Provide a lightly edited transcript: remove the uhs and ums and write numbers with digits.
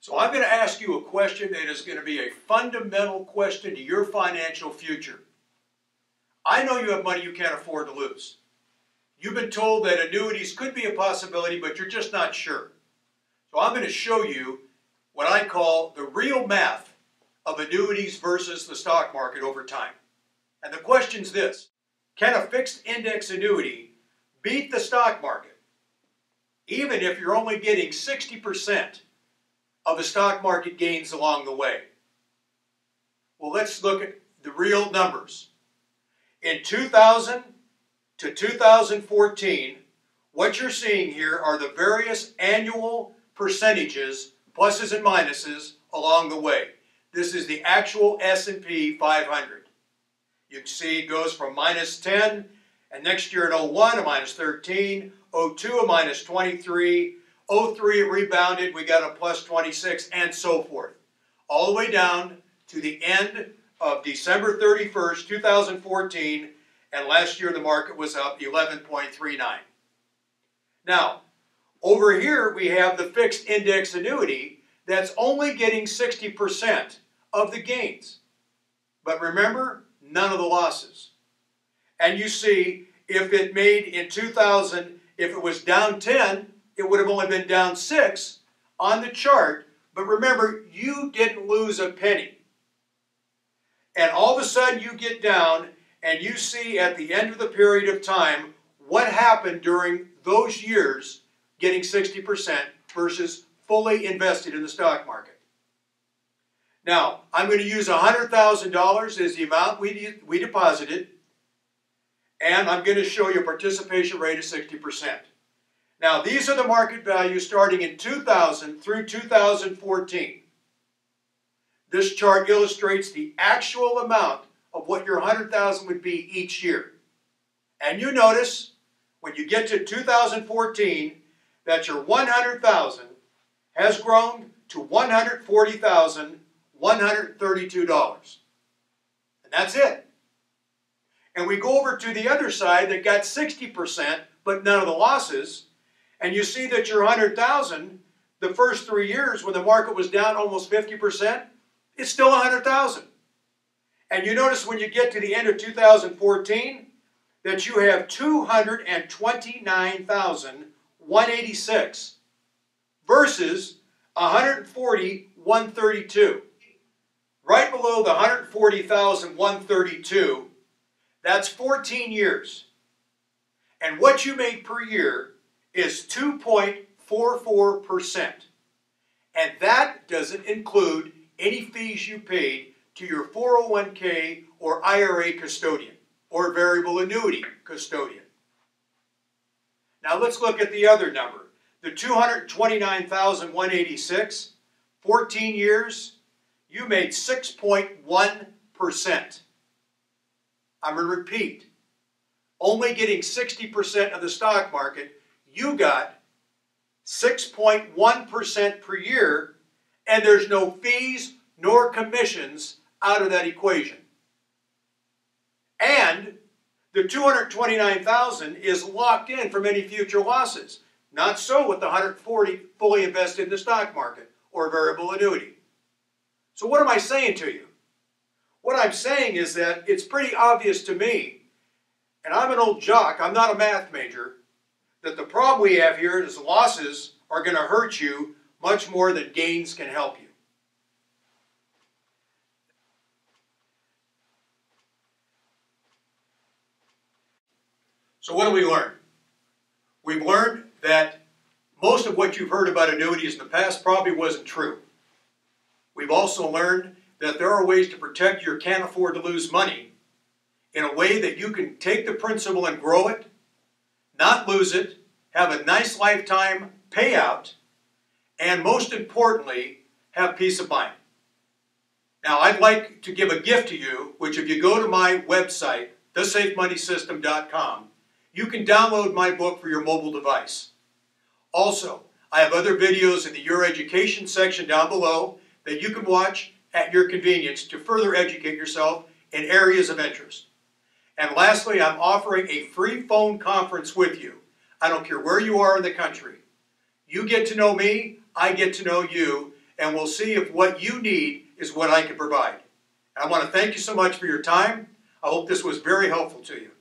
So I'm going to ask you a question that is going to be a fundamental question to your financial future. I know you have money you can't afford to lose. You've been told that annuities could be a possibility, but you're just not sure. So I'm going to show you what I call the real math of annuities versus the stock market over time. And the question's this: can a fixed index annuity beat the stock market, even if you're only getting 60% of the stock market gains along the way? Well, let's look at the real numbers. In 2000 to 2014, what you're seeing here are the various annual percentages, pluses and minuses, along the way. This is the actual S&P 500. You can see it goes from minus 10, and next year in 01, a minus 13, 02, a minus 23, 03 it rebounded, we got a plus 26, and so forth. All the way down to the end of December 31st, 2014, and last year the market was up 11.39. Now, over here we have the fixed index annuity that's only getting 60% of the gains. But remember, none of the losses. And you see, if it made in 2000, if it was down 10, it would have only been down 6 on the chart. But remember, you didn't lose a penny. And all of a sudden you get down and you see at the end of the period of time what happened during those years getting 60% versus fully invested in the stock market. Now, I'm going to use $100,000 as the amount we deposited, and I'm going to show you a participation rate of 60%. Now, these are the market values starting in 2000 through 2014. This chart illustrates the actual amount of what your $100,000 would be each year. And you notice when you get to 2014 that your $100,000 has grown to $140,132. And that's it. And we go over to the other side that got 60% but none of the losses, and you see that your $100,000, the first 3 years when the market was down almost 50%, it's still $100,000. And you notice when you get to the end of 2014 that you have $229,186 versus $140,132. Right below the $140,132, that's 14 years. And what you made per year is 2.44%. And that doesn't include any fees you paid to your 401k or IRA custodian or variable annuity custodian. Now let's look at the other number. The $229,186, 14 years, you made 6.1%. I'm going to repeat. Only getting 60% of the stock market, you got 6.1% per year, and there's no fees nor commissions out of that equation. And the $229,000 is locked in from any future losses. Not so with the $140,000 fully invested in the stock market or variable annuity. So what am I saying to you? What I'm saying is that it's pretty obvious to me, and I'm an old jock, I'm not a math major, that the problem we have here is losses are going to hurt you much more than gains can help you. So what do we learn? We've learned that most of what you've heard about annuities in the past probably wasn't true. We've also learned that there are ways to protect your can't afford to lose money in a way that you can take the principal and grow it, not lose it, have a nice lifetime payout, and most importantly, have peace of mind. Now, I'd like to give a gift to you, which if you go to my website, thesafemoneysystem.com, you can download my book for your mobile device. Also, I have other videos in the Your Education section down below that you can watch at your convenience to further educate yourself in areas of interest. And lastly, I'm offering a free phone conference with you. I don't care where you are in the country. You get to know me, I get to know you, and we'll see if what you need is what I can provide. I want to thank you so much for your time. I hope this was very helpful to you.